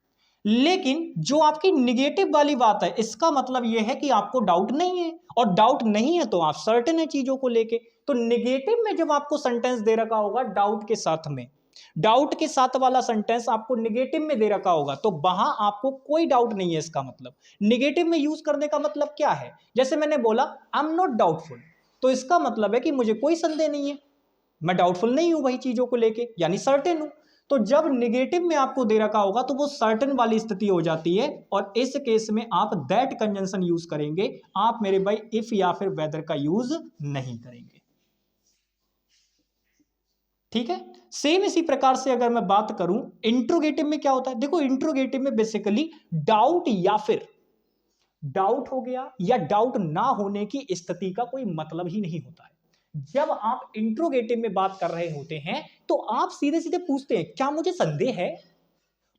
लेकिन जो आपकी निगेटिव वाली बात है, इसका मतलब यह है कि आपको डाउट नहीं है, और डाउट नहीं है तो आप सर्टेन है चीजों को लेके। तो निगेटिव में जब आपको सेंटेंस दे रखा होगा डाउट के साथ में, डाउट के साथ वाला सेंटेंस आपको निगेटिव में दे रखा होगा, तो वहां आपको कोई डाउट नहीं है। इसका मतलब निगेटिव में यूज करने का मतलब क्या है, जैसे मैंने बोला आई एम नॉट डाउटफुल, तो इसका मतलब है कि मुझे कोई संदेह नहीं है, मैं डाउटफुल नहीं हूं वही चीजों को लेके, यानी सर्टेन हूं। तो जब निगेटिव में आपको दे रखा होगा तो वो सर्टेन वाली स्थिति हो जाती है, और इस केस में आप दैट कंजंक्शन यूज करेंगे। आप मेरे भाई इफ या फिर वेदर का यूज नहीं करेंगे, ठीक है। सेम इसी प्रकार से अगर मैं बात करूं इंट्रोगेटिव में क्या होता है, देखो इंट्रोगेटिव में बेसिकली डाउट या फिर डाउट हो गया या डाउट ना होने की स्थिति का कोई मतलब ही नहीं होता है। जब आप इंट्रोगेटिव में बात कर रहे होते हैं तो आप सीधे सीधे पूछते हैं क्या मुझे संदेह है,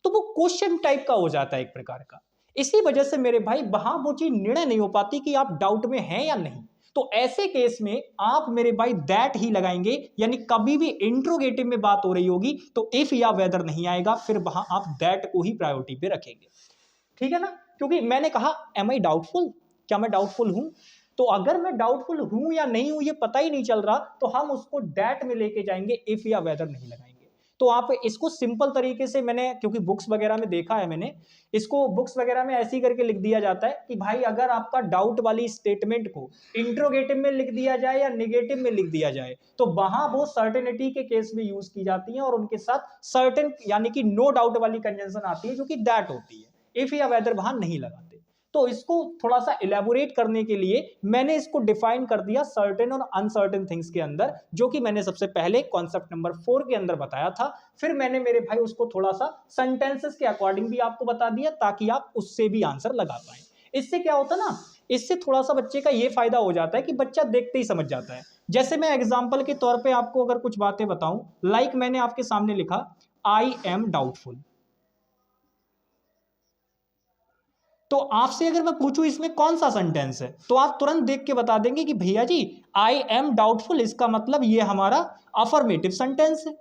तो वो क्वेश्चन टाइप का हो जाता है एक प्रकार का। इसी वजह से मेरे भाई वहां वो चीज निर्णय नहीं हो पाती कि आप डाउट में हैं या नहीं। तो ऐसे केस में आप मेरे भाई दैट ही लगाएंगे, यानी कभी भी इंट्रोगेटिव में बात हो रही होगी तो इफ या वेदर नहीं आएगा, फिर वहां आप दैट को ही प्रायोरिटी पे रखेंगे, ठीक है ना। क्योंकि मैंने कहा एम आई डाउटफुल, क्या मैं डाउटफुल हूं, तो अगर मैं डाउटफुल हूं या नहीं हूं ये पता ही नहीं चल रहा, तो हम उसको दैट में लेके जाएंगे, इफ या वेदर नहीं लगाएंगे। तो आप इसको सिंपल तरीके से, मैंने क्योंकि बुक्स वगैरह में देखा है, मैंने इसको बुक्स वगैरह में ऐसे ही करके लिख दिया जाता है कि भाई अगर आपका डाउट वाली स्टेटमेंट को इंट्रोगेटिव में लिख दिया जाए या निगेटिव में लिख दिया जाए, तो वहां वो सर्टेनिटी के केस में यूज की जाती है, और उनके साथ सर्टेन यानी कि नो डाउट वाली कंजंक्शन आती है जो कि दैट होती है, इफ या वेदर वहां नहीं लगाते। तो इसको थोड़ा सा इलेबोरेट करने के लिए मैंने इसको डिफाइन कर दिया सर्टेन और अनसर्टेन थिंग्स के अंदर, जो कि मैंने सबसे पहले कॉन्सेप्ट नंबर 4 के अंदर बताया था। फिर मैंने मेरे भाई उसको थोड़ा सा सेंटेंसेस के अकॉर्डिंग भी आपको बता दिया, ताकि आप उससे भी आंसर लगा पाए। इससे क्या होता ना, इससे थोड़ा सा बच्चे का ये फायदा हो जाता है कि बच्चा देखते ही समझ जाता है। जैसे मैं एग्जाम्पल के तौर पर आपको अगर कुछ बातें बताऊं, लाइक मैंने आपके सामने लिखा आई एम डाउटफुल, तो आपसे अगर मैं पूछूं इसमें कौन सा सेंटेंस है, तो आप तुरंत देख के बता देंगे कि भैया जी आई एम डाउटफुल, इसका मतलब ये हमारा अफर्मेटिव सेंटेंस है,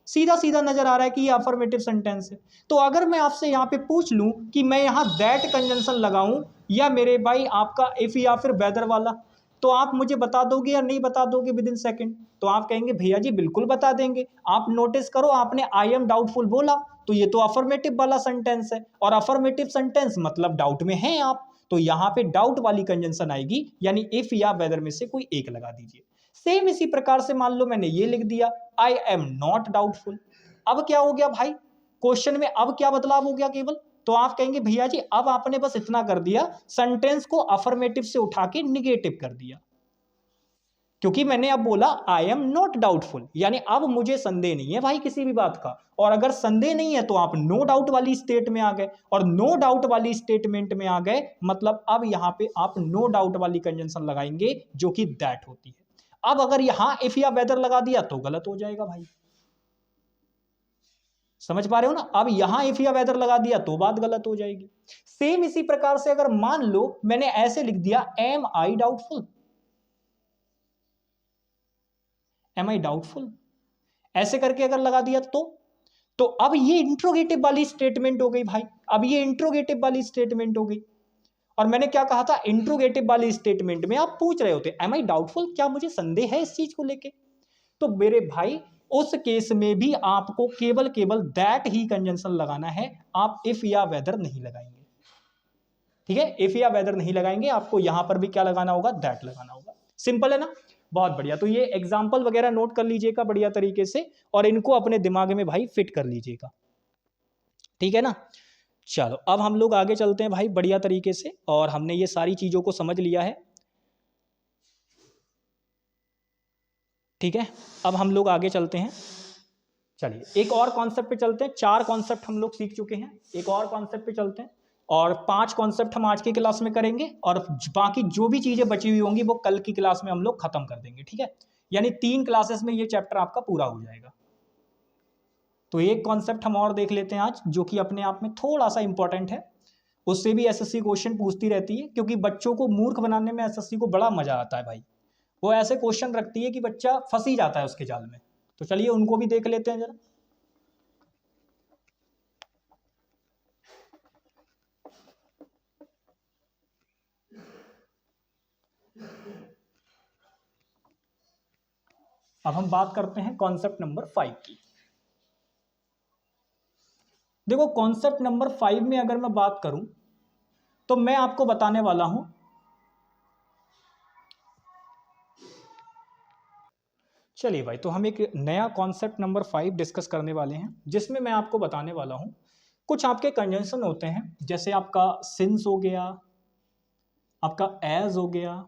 सीधा सीधा नजर आ रहा है कि ये अफर्मेटिव सेंटेंस है। तो अगर मैं आपसे यहां पे पूछ लूं कि मैं यहां दैट कंजंक्शन लगाऊं या मेरे भाई आपका इफ या फिर वेदर वाला, तो आप मुझे बता दोगे या नहीं बता दोगे विद इन सेकेंड, तो आप कहेंगे भैया जी बिल्कुल बता देंगे। आप नोटिस करो, आपने आई एम डाउटफुल बोला, तो ये तो अफर्मेटिव वाला सेंटेंस है, और अफर्मेटिव सेंटेंस मतलब डाउट में हैं आप, तो यहां पे डाउट वाली कंजंक्शन आएगी, यानी इफ या वेदर में से कोई एक लगा दीजिए। सेम इसी प्रकार से मान लो मैंने ये लिख दिया आई एम नॉट डाउटफुल, अब क्या हो गया भाई, क्वेश्चन में अब क्या बदलाव हो गया केवल, तो आप कहेंगे भैया जी अब आपने बस इतना कर दिया, सेंटेंस को अफर्मेटिव से उठा के निगेटिव कर दिया। क्योंकि मैंने अब बोला आई एम नॉट डाउटफुल, यानी अब मुझे संदेह नहीं है भाई किसी भी बात का। और अगर संदेह नहीं है तो आप नो डाउट वाली स्टेट में आ गए, और नो डाउट वाली स्टेटमेंट में आ गए मतलब अब यहां पे आप नो डाउट वाली कंजंक्शन लगाएंगे जो कि दैट होती है। अब अगर यहां इफ या वेदर लगा दिया तो गलत हो जाएगा भाई, समझ पा रहे हो ना। अब यहां इफ या वेदर लगा दिया तो बात गलत हो जाएगी। सेम इसी प्रकार से अगर मान लो मैंने ऐसे लिख दिया एम आई डाउटफुल, एम आई डाउटफुल ऐसे करके अगर लगा दिया तो अब ये इंट्रोगेटिव वाली स्टेटमेंट हो गई भाई, अब ये इंट्रोगेटिव वाली स्टेटमेंट हो गई। और मैंने क्या कहा था, इंट्रोगेटिव वाली स्टेटमेंट में आप पूछ रहे होते एम आई डाउटफुल, क्या मुझे संदेह है इस चीज को लेके। तो मेरे भाई उस केस में भी आपको केवल केवल दैट ही कंजंक्शन लगाना है, आप इफ या वेदर नहीं लगाएंगे। ठीक है, इफ या वेदर नहीं लगाएंगे, आपको यहां पर भी क्या लगाना होगा, दैट लगाना होगा। सिंपल है ना, बहुत बढ़िया। तो ये एग्जाम्पल वगैरह नोट कर लीजिएगा बढ़िया तरीके से, और इनको अपने दिमाग में भाई फिट कर लीजिएगा, ठीक है ना। चलो अब हम लोग आगे चलते हैं भाई बढ़िया तरीके से, और हमने ये सारी चीजों को समझ लिया है, ठीक है। अब हम लोग आगे चलते हैं, चलिए एक और कॉन्सेप्ट पे चलते हैं। 4 कॉन्सेप्ट हम लोग सीख चुके हैं, एक और कॉन्सेप्ट पे चलते हैं, और 5 कॉन्सेप्ट हम आज की क्लास में करेंगे, और बाकी जो भी चीजें बची हुई होंगी वो कल की क्लास में हम लोग खत्म कर देंगे, ठीक है। यानी 3 क्लासेस में ये चैप्टर आपका पूरा हो जाएगा। तो एक कॉन्सेप्ट हम और देख लेते हैं आज, जो कि अपने आप में थोड़ा सा इंपॉर्टेंट है, उससे भी एसएससी क्वेश्चन पूछती रहती है, क्योंकि बच्चों को मूर्ख बनाने में एसएससी को बड़ा मजा आता है भाई। वो ऐसे क्वेश्चन रखती है कि बच्चा फंस ही जाता है उसके जाल में। तो चलिए उनको भी देख लेते हैं जरा। अब हम बात करते हैं कॉन्सेप्ट नंबर 5 की। देखो कॉन्सेप्ट नंबर 5 में अगर मैं बात करूं तो मैं आपको बताने वाला हूं, चलिए भाई, तो हम एक नया कॉन्सेप्ट नंबर 5 डिस्कस करने वाले हैं, जिसमें मैं आपको बताने वाला हूं कुछ आपके कंजंक्शन होते हैं, जैसे आपका सिंस हो गया, आपका एज हो गया,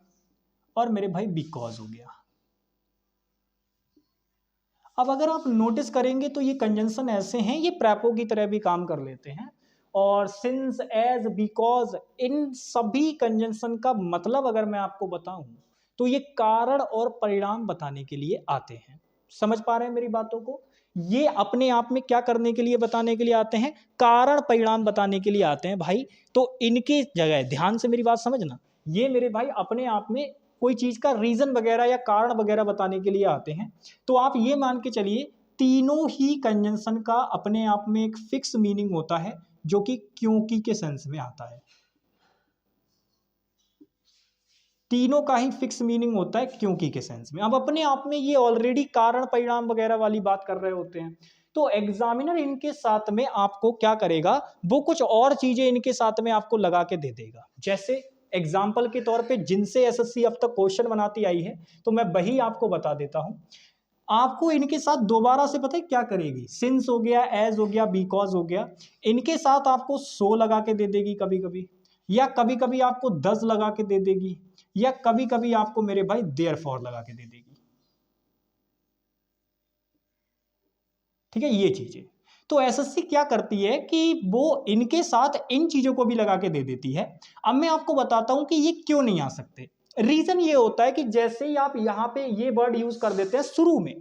और मेरे भाई बिकॉज हो गया। अब अगर आप नोटिस करेंगे तो ये कंजंक्शन ऐसे हैं, ये प्रैपो की तरह भी काम कर लेते हैं, और सिंस एज बिकॉज इन सभी कंजंक्शन का मतलब अगर मैं आपको बताऊं तो ये कारण और परिणाम बताने के लिए आते हैं। समझ पा रहे हैं मेरी बातों को, ये अपने आप में क्या करने के लिए बताने के लिए आते हैं, कारण परिणाम बताने के लिए आते हैं भाई। तो इनकी जगह ध्यान से मेरी बात समझना, ये मेरे भाई अपने आप में कोई चीज का रीजन वगैरह या कारण वगैरह बताने के लिए आते हैं। तो आप ये मान के चलिए तीनों ही कंजंक्शन का अपने आप में एक फिक्स मीनिंग होता है, जो कि क्योंकि के सेंस में आता है। तीनों का ही फिक्स मीनिंग होता है क्योंकि के सेंस में। अब अपने आप में ये ऑलरेडी कारण परिणाम वगैरह वाली बात कर रहे होते हैं, तो एग्जामिनर इनके साथ में आपको क्या करेगा, वो कुछ और चीजें इनके साथ में आपको लगा के दे देगा। जैसे एग्जाम्पल के तौर पे जिनसे एसएससी अब तक क्वेश्चन बनाती आई है, तो मैं वही आपको बता देता हूं। आपको इनके साथ दोबारा से पता है क्या करेगी, सिंस हो गया, एज हो गया, बिकॉज हो गया, इनके साथ आपको सो लगा के दे देगी कभी कभी, या कभी कभी आपको दस लगा के दे देगी, या कभी कभी आपको मेरे भाई देयरफॉर लगा के दे देगी। ठीक है, ये चीजें तो एसएससी क्या करती है कि वो इनके साथ इन चीजों को भी लगा के दे देती है। अब मैं आपको बताता हूं कि ये क्यों नहीं आ सकते। रीजन ये होता है कि जैसे ही आप यहां पे ये वर्ड यूज कर देते हैं शुरू में,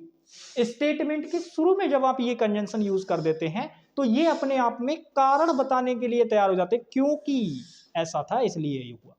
स्टेटमेंट के शुरू में जब आप ये कंजंक्शन यूज कर देते हैं, तो ये अपने आप में कारण बताने के लिए तैयार हो जाते हैं, क्योंकि ऐसा था इसलिए ये हुआ।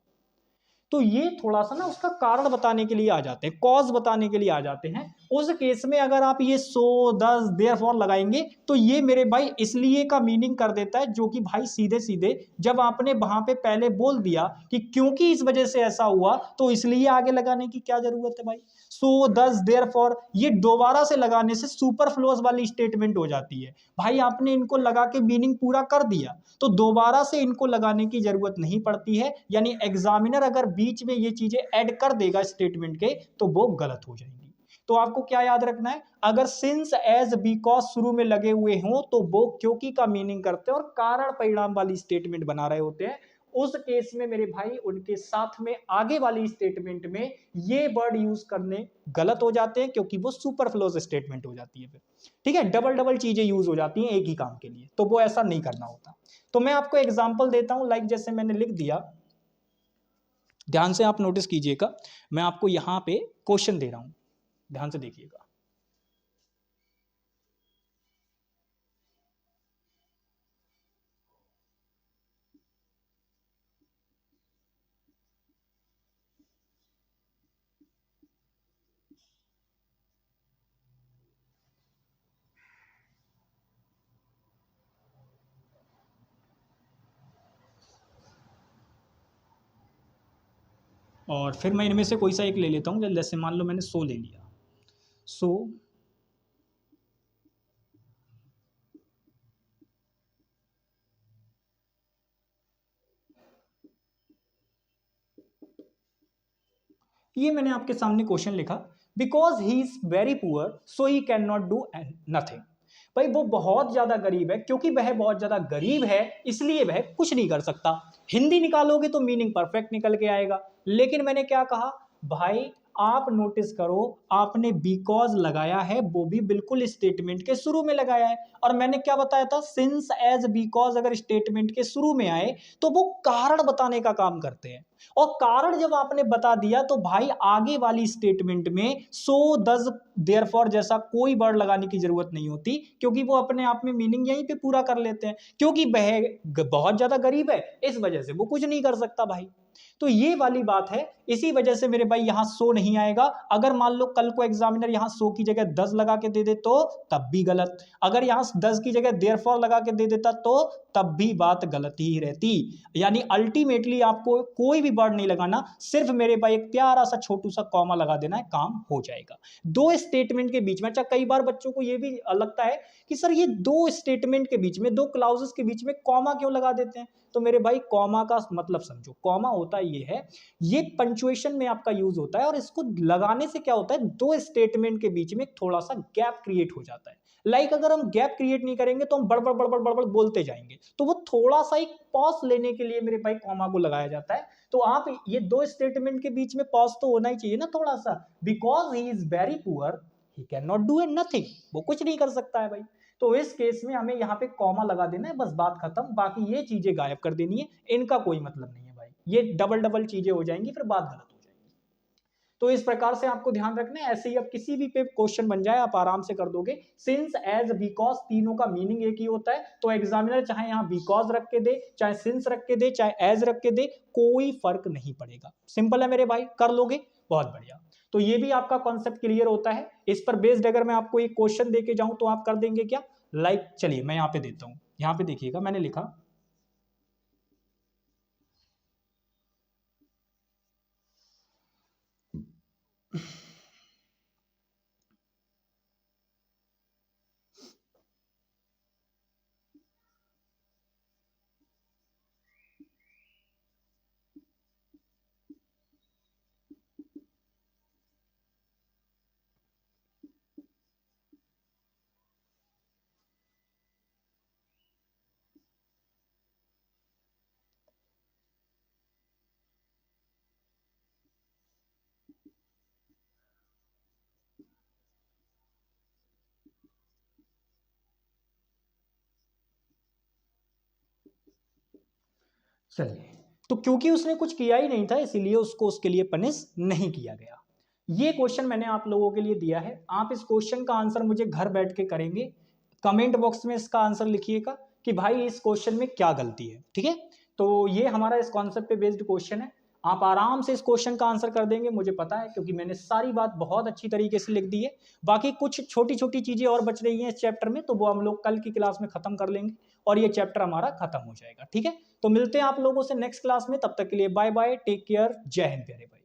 तो ये थोड़ा सा ना उसका कारण बताने के लिए आ जाते हैं, कॉज बताने के लिए आ जाते हैं। उस केस में अगर आप ये सो, दस, देयरफॉर लगाएंगे तो ये मेरे भाई इसलिए का मीनिंग कर देता है, जो कि भाई सीधे सीधे जब आपने वहां पे पहले बोल दिया कि क्योंकि इस वजह से ऐसा हुआ, तो इसलिए आगे लगाने की क्या जरूरत है भाई। सो, दस, देयरफॉर ये दोबारा से लगाने से सुपरफ्लुअस वाली स्टेटमेंट हो जाती है भाई। आपने इनको लगा के मीनिंग पूरा कर दिया, तो दोबारा से इनको लगाने की जरूरत नहीं पड़ती है। यानी एग्जामिनर अगर बीच में ये चीजें ऐड कर देगा स्टेटमेंट के, तो वो गलत हो जाएंगी। तो आपको क्या याद रखना है, अगर सिंस, एज, बिकॉज शुरू में लगे हुए हों तो वो क्योंकि का मीनिंग करते हैं और कारण परिणाम वाली स्टेटमेंट बना रहे होते हैं। उस केस में मेरे भाई उनके साथ में आगे वाली स्टेटमेंट में ये वर्ड यूज करने गलत हो जाते हैं, क्योंकि वो सुपरफ्लोज स्टेटमेंट हो जाती है फिर, ठीक है, डबल डबल चीजें यूज हो जाती हैं एक ही काम के लिए, तो वो ऐसा नहीं करना होता। तो मैं आपको एग्जांपल देता हूं, लाइक जैसे मैंने लिख दिया, ध्यान से आप नोटिस कीजिएगा, मैं आपको यहां पे क्वेश्चन दे रहा हूं, ध्यान से देखिएगा। और फिर मैं इनमें से कोई सा एक ले लेता हूं, जैसे मान लो मैंने 100 ले लिया, 100 ये मैंने आपके सामने क्वेश्चन लिखा, because he is very poor so he can not do nothing. भाई वो बहुत ज्यादा गरीब है, क्योंकि वह बहुत ज्यादा गरीब है इसलिए वह कुछ नहीं कर सकता। हिंदी निकालोगे तो मीनिंग परफेक्ट निकल के आएगा, लेकिन मैंने क्या कहा भाई, आप नोटिस करो, आपने बिकॉज लगाया है, वो भी बिल्कुल स्टेटमेंट के शुरू में लगाया है, और मैंने क्या बताया था, सिंस एज बिकॉज अगर स्टेटमेंट के शुरू में आए तो वो कारण बताने का काम करते हैं, और कारण जब आपने बता दिया तो भाई आगे वाली स्टेटमेंट में सो दस देयरफॉर जैसा कोई वर्ड लगाने की जरूरत नहीं होती, क्योंकि वो अपने आप में मीनिंग यहीं पे पूरा कर लेते हैं, क्योंकि वह बहुत ज्यादा गरीब है इस वजह से वो कुछ नहीं कर सकता भाई। तो ये वाली बात है, इसी वजह से मेरे भाई यहां 100 नहीं आएगा। अगर मान लो कल को एग्जामिनर यहां 100 की जगह 10 लगा के दे दे तो तब भी गलत, अगर यहां 10 की जगह देयरफॉर लगा के दे देता तो तब भी बात गलत ही रहती। यानी अल्टीमेटली आपको कोई भी वर्ड नहीं लगाना, सिर्फ मेरे भाई एक प्यारा सा छोटू सा कॉमा लगा देना है, काम हो जाएगा। दो स्टेटमेंट के बीच में, अच्छा कई बार बच्चों को यह भी लगता है कि सर ये दो स्टेटमेंट के बीच में, दो क्लाउजेस के बीच में कॉमा क्यों लगा देते हैं, तो मेरे भाई कॉमा का मतलब समझो, कॉमा होता ये है, ये पंचुएशन में आपका यूज होता है, और इसको लगाने से क्या होता है, दो स्टेटमेंट के बीच में थोड़ा सा गैप क्रिएट हो जाता है। लाइक अगर हम गैप क्रिएट नहीं करेंगे तो हम बड़बड़ बड़बड़ बड़बड़ बोलते जाएंगे, तो वो थोड़ा सा एक पॉज लेने के लिए मेरे भाई कॉमा को लगाया जाता है। तो आप ये दो स्टेटमेंट के बीच में पॉज तो होना ही चाहिए ना थोड़ा सा, because he is very poor he can not do nothing, वो कुछ नहीं कर सकता है भाई। तो इस केस में हमें यहाँ पे कॉमा लगा देना है, बस बात खत्म, बाकी ये चीजें गायब कर देनी है, इनका कोई मतलब नहीं है भाई, ये डबल डबल चीजें हो जाएंगी, फिर बात गलत हो जाएगी। तो इस प्रकार से आपको ध्यान रखना है, ऐसे ही अब किसी भी पे क्वेश्चन बन जाए आप आराम से कर दोगे। सिंस एज बिकॉज तीनों का मीनिंग एक ही होता है, तो एग्जामिनर चाहे यहाँ बिकॉज रख के दे, चाहे सिंस रख के दे, चाहे एज रख के दे, कोई फर्क नहीं पड़ेगा। सिंपल है मेरे भाई, कर लोगे, बहुत बढ़िया। तो ये भी आपका कॉन्सेप्ट क्लियर होता है। इस पर बेस्ड अगर मैं आपको एक क्वेश्चन देके जाऊं तो आप कर देंगे क्या, लाइक चलिए मैं यहाँ पे देता हूं, यहाँ पे देखिएगा मैंने लिखा, चलिए, तो क्योंकि उसने कुछ किया ही नहीं था इसीलिए उसको उसके लिए पनिश नहीं किया गया। ये क्वेश्चन मैंने आप लोगों के लिए दिया है, आप इस क्वेश्चन का आंसर मुझे घर बैठ के करेंगे, कमेंट बॉक्स में इसका आंसर लिखिएगा कि भाई इस क्वेश्चन में क्या गलती है, ठीक है। तो ये हमारा इस कॉन्सेप्ट पे बेस्ड क्वेश्चन है, आप आराम से इस क्वेश्चन का आंसर कर देंगे, मुझे पता है, क्योंकि मैंने सारी बात बहुत अच्छी तरीके से लिख दी है। बाकी कुछ छोटी छोटी चीजें और बच रही हैं इस चैप्टर में, तो वो हम लोग कल की क्लास में खत्म कर लेंगे और ये चैप्टर हमारा खत्म हो जाएगा, ठीक है। तो मिलते हैं आप लोगों से नेक्स्ट क्लास में, तब तक के लिए बाय बाय, टेक केयर, जय हिंद प्यारे भाई।